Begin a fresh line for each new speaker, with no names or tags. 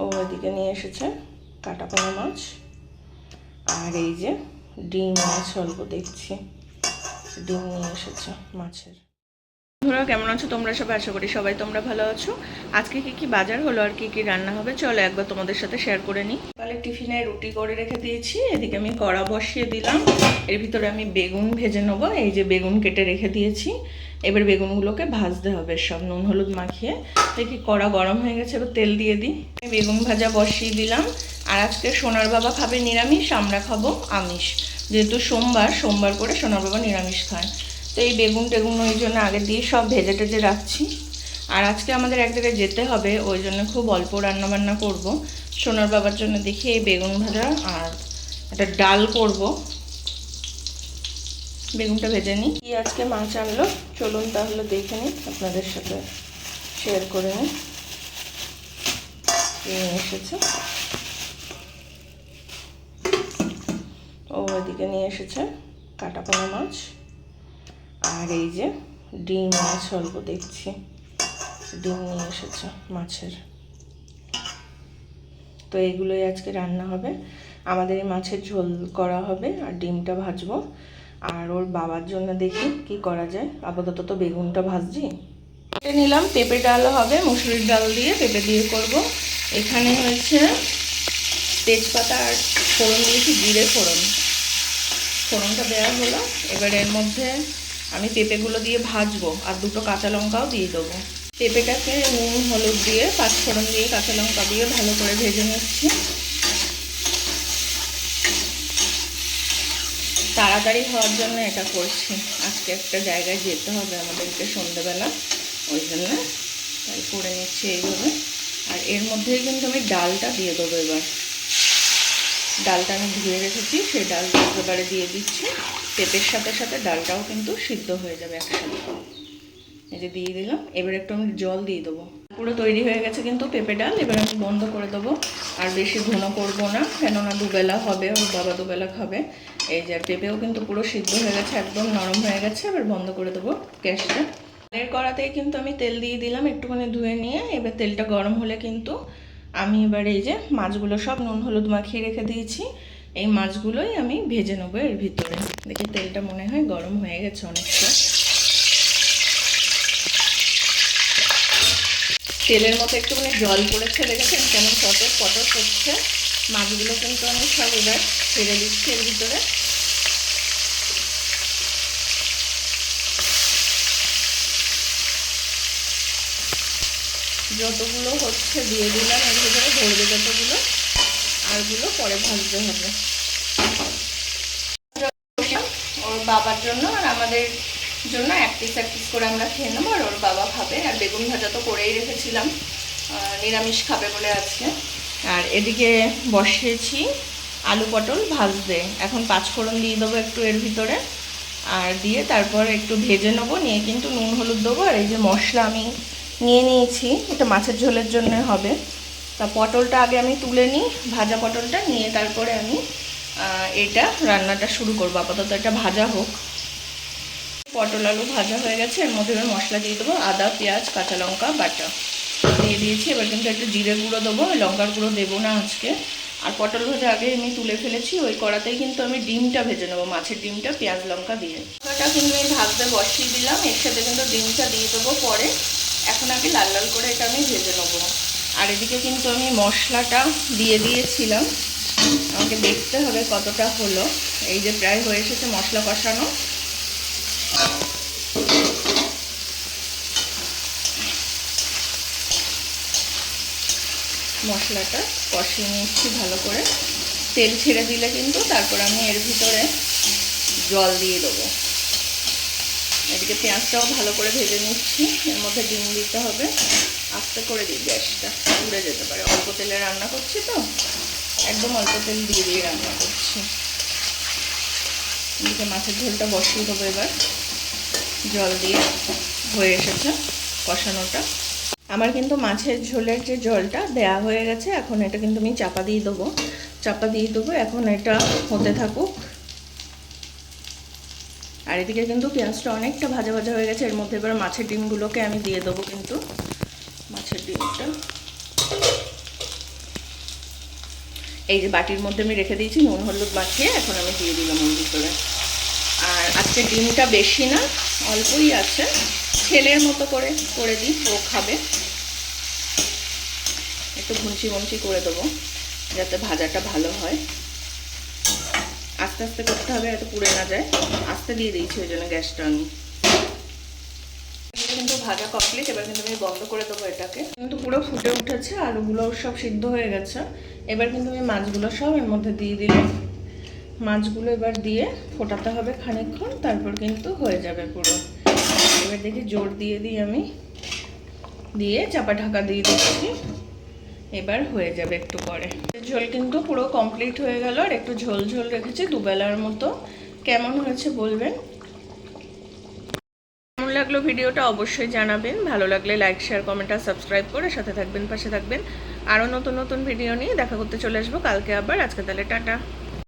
ও এদিকে নিয়ে এসেছে কাটা পোনা মাছ, আর এই যে ডিম মাছ অল্প দেখছি, ডিম নিয়ে এসেছে মাছের। বন্ধুরা কেমন আছো তোমরা সবাই? আশা করি সবাই তোমরা ভালো আছো। আজকে কি বাজার হলো আর কি রান্না হবে চলো একবার তোমাদের সাথে শেয়ার করে নিই। তাহলে টিফিনে রুটি করে রেখে দিয়েছি, এদিকে আমি কড়া বসিয়ে দিলাম, এর ভিতরে আমি বেগুন ভেজে নেবো। এই যে বেগুন কেটে রেখে দিয়েছি, এবার বেগুনগুলোকে ভাজতে হবে সব নুন হলুদ মাখিয়ে। দেখি কড়া গরম হয়ে গেছে, এবার তেল দিয়ে দিই। বেগুন ভাজা বসিয়ে দিলাম। আর আজকে সোনার বাবা খাবে নিরামিষ, আমরা খাবো আমিষ, যেহেতু সোমবার করে সোনার বাবা নিরামিষ খায়। তো এই বেগুন টেগুন ওই জন্য আগে দিয়ে সব ভেজে টেজে রাখছি। আর আজকে আমাদের এক জায়গায় যেতে হবে, ওই জন্য খুব অল্প রান্নাবান্না করব। সোনার বাবার জন্য দেখি এই বেগুন ভাজা আর একটা ডাল করব। বেগুনটা ভেজে নিই। কি আজকে মাছ আনলো চলুন তাহলে দেখে নিই, আপনাদের সাথে শেয়ার করে নিই। নিয়ে এসেছে ও এদিকে নিয়ে এসেছে কাটা পোনা মাছ, আর এই যে ডিম মাছ অল্প দেখছি, ডিম নিয়ে এসেছে মাছের। তো এগুলোই আজকে রান্না হবে। আমাদের এই মাছের ঝোল করা হবে আর ডিমটা ভাজবো। আর ওর বাবার জন্য দেখি কি করা যায়, আপাতত তো বেগুনটা ভাজছি। নিলাম পেঁপে ডাল হবে, মুসুরির ডাল দিয়ে পেঁপে দিয়ে করব। এখানে হয়েছে তেজপাতা আর ফোড়ন দিয়েছি, জিরে ফোড়নটা দেওয়া হলো। এবার এর মধ্যে আমি পেঁপেগুলো দিয়ে ভাজবো আর দুটো কাঁচা লঙ্কাও দিয়ে দেবো। পেঁপেটাকে নুন হলুদ দিয়ে পাঁচফোড়ন দিয়ে কাঁচা লঙ্কা দিয়ে ভালো করে ভেজে নিচ্ছি। তাড়াতাড়ি হওয়ার জন্য এটা করছি, আজকে একটা জায়গায় যেতে হবে আমাদেরকে সন্ধ্যেবেলা, ওই জন্য তাই করে নিচ্ছি এইভাবে। আর এর মধ্যেই কিন্তু আমি ডালটা দিয়ে দেবো। এবার ডালটা আমি ধুয়ে রেখেছি, সেই ডালটা একেবারে দিয়ে দিচ্ছি। পেঁপের সাথে সাথে ডালটাও কিন্তু সিদ্ধ হয়ে যাবে একসাথে। এই যে দিয়ে দিলাম। এবার একটু আমি জল দিয়ে দেবো। পুরো তৈরি হয়ে গেছে কিন্তু পেঁপে ডাল। এবার আমি বন্ধ করে দেবো, আর বেশি ঘন করবো না, কেননা দুবেলা হবে, ওর বাবা দুবেলা খাবে। এই যে আর পেঁপেও কিন্তু পুরো সিদ্ধ হয়ে গেছে, একদম নরম হয়ে গেছে। এবার বন্ধ করে দেবো গ্যাসটা। এর কড়াতেই কিন্তু আমি তেল দিয়ে দিলাম একটুখানি ধুয়ে নিয়ে। এবার তেলটা গরম হলে কিন্তু আমি এবার এই যে মাছগুলো সব নুন হলুদ মাখিয়ে রেখে দিয়েছি, এই মাছগুলোই আমি ভেজে নেবো এর ভিতরে। দেখি তেলটা মনে হয় গরম হয়ে গেছে অনেকটা। তেলের মতো একটুখানি জল পড়েছে, দেখেছেন কেমন পটর পটর করছে। মাছগুলো কিন্তু আমি সব এবার ছেড়ে দিচ্ছি এর ভিতরে। যতগুলো হচ্ছে দিয়ে দিলাম এর ভিতরে, ধরবে যতগুলো, আরগুলো পরে ভাজতে হবে। ওর বাবার জন্য আর আমাদের জন্য এক পিস করে আমরা খেয়ে নেবো, আর ওর বাবা খাবে। আর বেগুন ভাজা তো করেই রেখেছিলাম, নিরামিষ খাবে বলে আজকে। আর এদিকে বসিয়েছি আলু পটল ভাজতে। এখন পাঁচফোড়ন দিয়ে দেবো একটু এর ভিতরে, আর দিয়ে তারপর একটু ভেজে নেবো, নিয়ে কিন্তু নুন হলুদ দেবো। আর এই যে মশলা আমি নিয়ে নিয়েছি, এটা মাছের ঝোলের জন্য হবে। তা পটলটা আগে আমি তুলে নিই, ভাজা পটলটা নিয়ে তারপরে আমি এটা রান্নাটা শুরু করবো। আপাতত এটা ভাজা হোক। পটল আলু ভাজা হয়ে গেছে, এর মধ্যে আমি মশলা দিয়ে দেবো, আদা পেঁয়াজ কাঁচা লঙ্কা বাটা দিয়ে দিয়েছি। এবার কিন্তু একটু জিরে গুঁড়ো দেবো, লঙ্কার গুঁড়ো দেবো না আজকে। আর পটল ভাজা আগে আমি তুলে ফেলেছি, ওই কড়াতেই কিন্তু আমি ডিমটা ভেজে নেবো, মাছের ডিমটা পেঁয়াজ লঙ্কা দিয়ে। ওটা কিন্তু আমি ভাজতে বসিয়ে দিলাম, এর সাথে কিন্তু ডিমটা দিয়ে দেবো পরে। এখন আগে লাল লাল করে এটা আমি ভেজে নেবো। আর এদিকে কিন্তু আমি মশলাটা দিয়ে দিয়েছিলাম, আমাকে দেখতে হবে কতটা হলো। এই যে প্রায় হয়ে এসেছে মশলা কষানো। মশলাটা কষিয়ে নিচ্ছি ভালো করে। তেল ছেড়ে দিলে কিন্তু তারপর আমি এর ভিতরে জল দিয়ে দেবো। এদিকে পেঁয়াজটাও ভালো করে ভেজে নিচ্ছি, এর মধ্যে ডিম দিতে হবে। আস্তে করে দিই, গ্যাসটা উড়ে যেতে পারে। অল্প তেলে রান্না করছি তো, একদম অল্প তেল দিয়ে রান্না করছি। এদিকে মাছের ঝোলটা বসিয়ে দেবো এবার, জল দিয়ে হয়ে এসেছে কষানোটা। আমার কিন্তু মাছের ঝোলের যে জলটা দেয়া হয়ে গেছে, এখন এটা কিন্তু আমি চাপা দিয়ে দেবো। এখন এটা হতে থাকুক। আর এদিকে কিন্তু পেঁয়াজটা অনেকটা ভাজা ভাজা হয়ে গেছে, এর মধ্যে এবার মাছের ডিমগুলোকে আমি দিয়ে দেবো। কিন্তু মাছের ডিমটা এই যে বাটির মধ্যে আমি রেখে দিয়েছি নুন হলুদ মাখিয়ে, এখন আমি দিয়ে দিলাম ওর ভিতরে। আর আজকে ডিমটা বেশি না, অল্পই আছে, ছেলের মতো করে দিই, ও খাবে। একটু ভুঞ্চি ভুঞ্চি করে দেবো যাতে ভাজাটা ভালো হয়। আস্তে আস্তে করতে হবে, এত পুড়ে না যায়। আস্তে দিয়ে দিয়েছি, ওই জন্য গ্যাসটা আমি। কিন্তু ভাজা কমপ্লিট, এবার কিন্তু আমি বন্ধ করে দেবো এটাকে। কিন্তু পুরো ফুটে উঠেছে, আলুগুলো সব সিদ্ধ হয়ে গেছে। এবার কিন্তু আমি মাছগুলো সব এর মধ্যে দিয়ে দিলাম। মাছগুলো এবার দিয়ে ফোটাতে হবে খানিকক্ষণ, তারপর কিন্তু হয়ে যাবে পুরো। এবার দেখি জোর দিয়ে দিই আমি, দিয়ে চাপা ঢাকা দিয়ে দিচ্ছি। এবার হয়ে যাবে একটু পরে। ঝোল কিন্তু পুরো কমপ্লিট হয়ে গেল, আর একটু ঝোল ঝোল রেখেছি দুবেলার মতো। কেমন হয়েছে বলবেন। কেমন লাগলো ভিডিওটা অবশ্যই জানাবেন। ভালো লাগলে লাইক শেয়ার কমেন্ট আর সাবস্ক্রাইব করে সাথে থাকবেন, পাশে থাকবেন। আরও নতুন নতুন ভিডিও নিয়ে দেখা করতে চলে আসবো কালকে আবার। আজকে তাহলে টাটা।